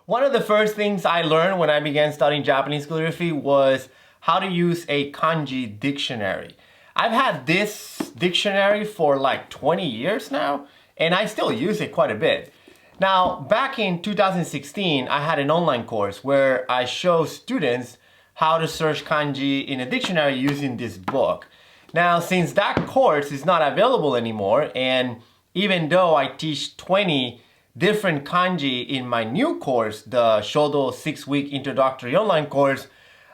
One of the first things I learned when I began studying Japanese calligraphy was how to use a kanji dictionary. I've had this dictionary for like 20 years now, and I still use it quite a bit. Now, back in 2016, I had an online course where I showed students how to search kanji in a dictionary using this book. Now, since that course is not available anymore, and even though I teach 20 different kanji in my new course, the Shodo 6-week introductory online course,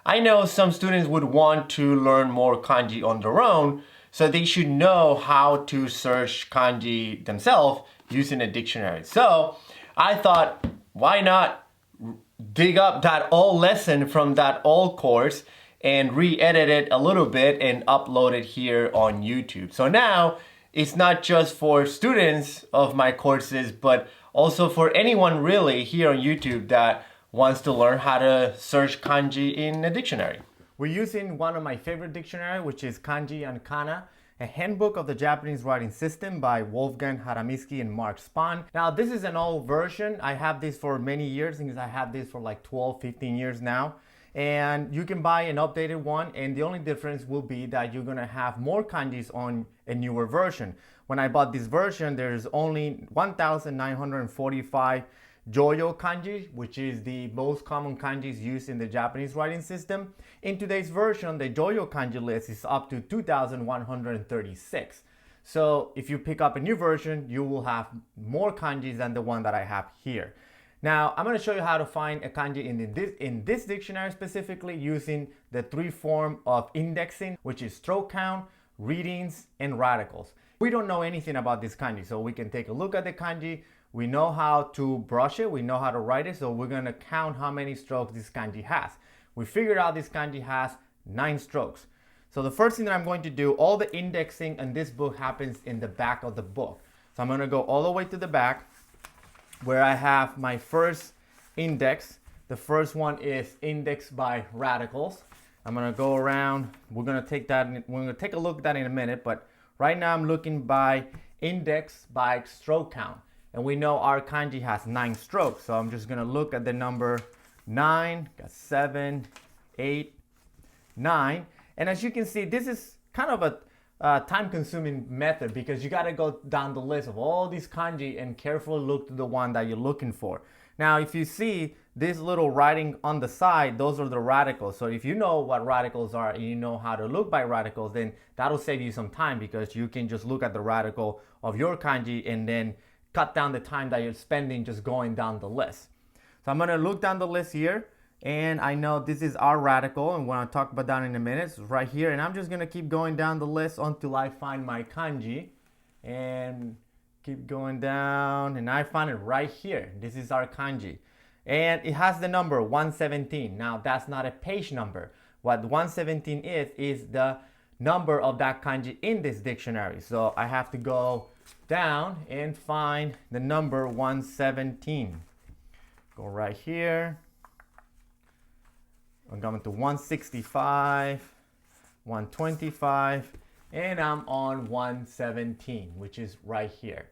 I know some students would want to learn more kanji on their own, so they should know how to search kanji themselves using a dictionary. So I thought, why not dig up that old lesson from that old course and re-edit it a little bit and upload it here on YouTube. So now it's not just for students of my courses, but also for anyone really here on YouTube that wants to learn how to search kanji in a dictionary. We're using one of my favorite dictionaries, which is Kanji and Kana, a handbook of the Japanese writing system by Wolfgang Haramiski and Mark Spahn. Now, this is an old version. I have this for many years, because I have this for like 12, 15 years now. And you can buy an updated one, and the only difference will be that you're gonna have more kanjis on a newer version. When I bought this version, there's only 1,945 Joyo kanji, which is the most common kanjis used in the Japanese writing system. In today's version, the Joyo kanji list is up to 2,136. So if you pick up a new version, you will have more kanjis than the one that I have here. Now, I'm going to show you how to find a kanji in this dictionary specifically using the three forms of indexing, which is stroke count, readings, and radicals. We don't know anything about this kanji, so we can take a look at the kanji. We know how to brush it, we know how to write it, so we're going to count how many strokes this kanji has. We figured out this kanji has 9 strokes. So the first thing that I'm going to do, all the indexing in this book happens in the back of the book. So I'm going to go all the way to the back where I have my first index. The first one is indexed by radicals. I'm going to go around, we're going to take a look at that in a minute, but right now I'm looking by index by stroke count. And we know our kanji has 9 strokes, so I'm just going to look at the number 9, got 7, 8, 9. And as you can see, this is kind of a time-consuming method because you got to go down the list of all these kanji and carefully look to the one that you're looking for. Now, if you see this little writing on the side, those are the radicals. So if you know what radicals are and you know how to look by radicals, then that'll save you some time because you can just look at the radical of your kanji and then cut down the time that you're spending just going down the list. So I'm going to look down the list here, and I know this is our radical, and we're going to talk about that in a minute. So it's right here, and I'm just going to keep going down the list until I find my kanji, and keep going down, and I find it right here. This is our kanji, and it has the number 117. Now, that's not a page number. What 117 is the number of that kanji in this dictionary. So I have to go down and find the number 117. Go right here. I'm going to 165, 125, and I'm on 117, which is right here.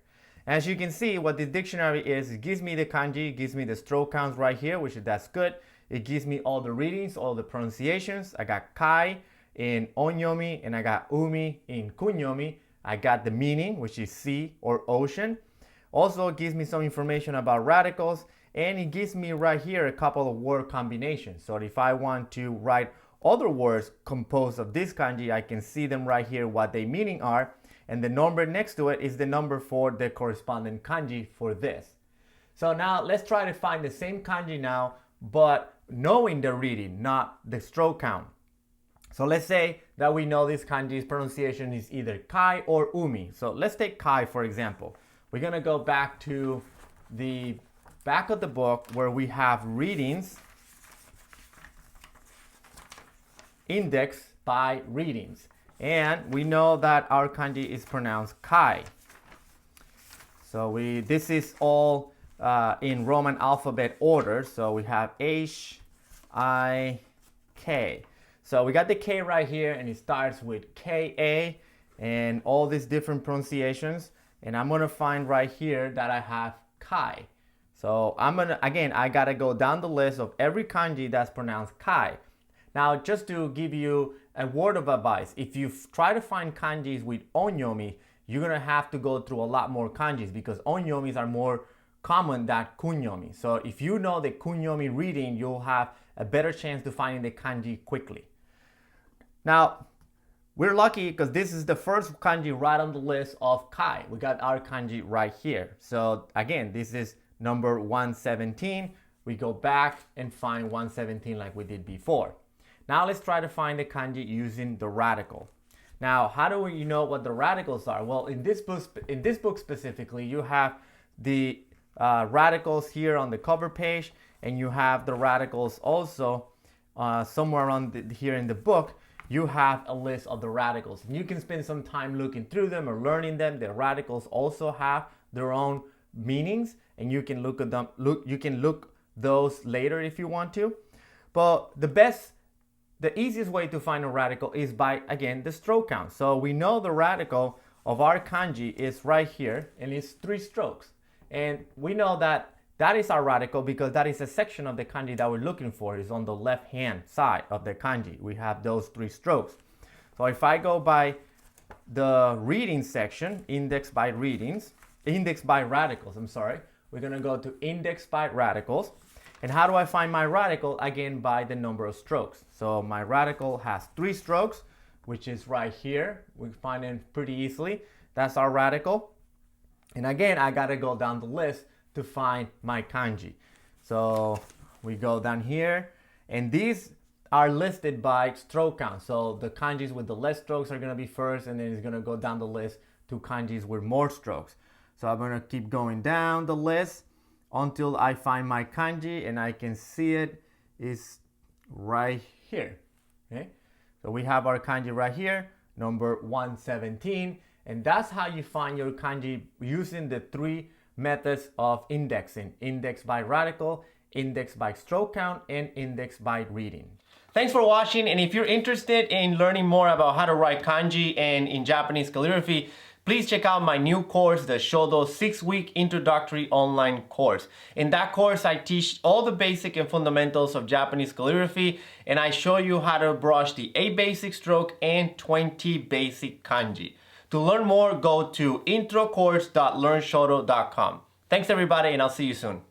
As you can see, what the dictionary is, it gives me the kanji, it gives me the stroke counts right here, which that's good. It gives me all the readings, all the pronunciations. I got kai in onyomi, and I got umi in kunyomi. I got the meaning, which is sea or ocean. Also, it gives me some information about radicals, and it gives me right here a couple of word combinations. So if I want to write other words composed of this kanji, I can see them right here, what their meaning are, and the number next to it is the number for the corresponding kanji for this. So now let's try to find the same kanji now, but knowing the reading, not the stroke count. So let's say that we know this kanji's pronunciation is either kai or umi. So let's take kai, for example. We're going to go back to the back of the book where we have readings indexed by readings. And we know that our kanji is pronounced kai. So this is all in Roman alphabet order. So we have H, I, K. So we got the K right here, and it starts with K-A and all these different pronunciations. And I'm going to find right here that I have kai. So So again, I gotta go down the list of every kanji that's pronounced kai. Now, just to give you a word of advice, if you try to find kanjis with onyomi, you're gonna have to go through a lot more kanjis because onyomis are more common than kunyomi. So if you know the kunyomi reading, you'll have a better chance to finding the kanji quickly. Now, we're lucky because this is the first kanji right on the list of kai. We got our kanji right here. So again, this is number 117. We go back and find 117 like we did before. Now let's try to find the kanji using the radical. Now, how do you know what the radicals are? Well, in this book specifically, you have the radicals here on the cover page, and you have the radicals also somewhere around here in the book. You have a list of the radicals, and you can spend some time looking through them or learning them. The radicals also have their own meanings, and you can look at them. You can look those later if you want to. But the easiest way to find a radical is by, again, the stroke count. So we know the radical of our kanji is right here, and it's 3 strokes. And we know that that is our radical because that is a section of the kanji that we're looking for. Is on the left hand side of the kanji. We have those 3 strokes. So if I go by the reading section, index by radicals, we're gonna go to index by radicals. And how do I find my radical? Again, by the number of strokes. So my radical has 3 strokes, which is right here. We find it pretty easily. That's our radical. And again, I gotta go down the list to find my kanji. So we go down here, and these are listed by stroke count. So the kanjis with the less strokes are gonna be first, and then it's gonna go down the list to kanjis with more strokes. So I'm gonna keep going down the list until I find my kanji, and I can see it is right here. Okay, so we have our kanji right here, number 117, and that's how you find your kanji using the 3 methods of indexing: index by radical, index by stroke count, and index by reading. Thanks for watching, and if you're interested in learning more about how to write kanji and in Japanese calligraphy, please check out my new course, the Shodo 6-week Introductory online course. In that course, I teach all the basic and fundamentals of Japanese calligraphy, and I show you how to brush the 8 basic stroke and 20 basic kanji. To learn more, go to introcourse.learnshodo.com. Thanks everybody, and I'll see you soon.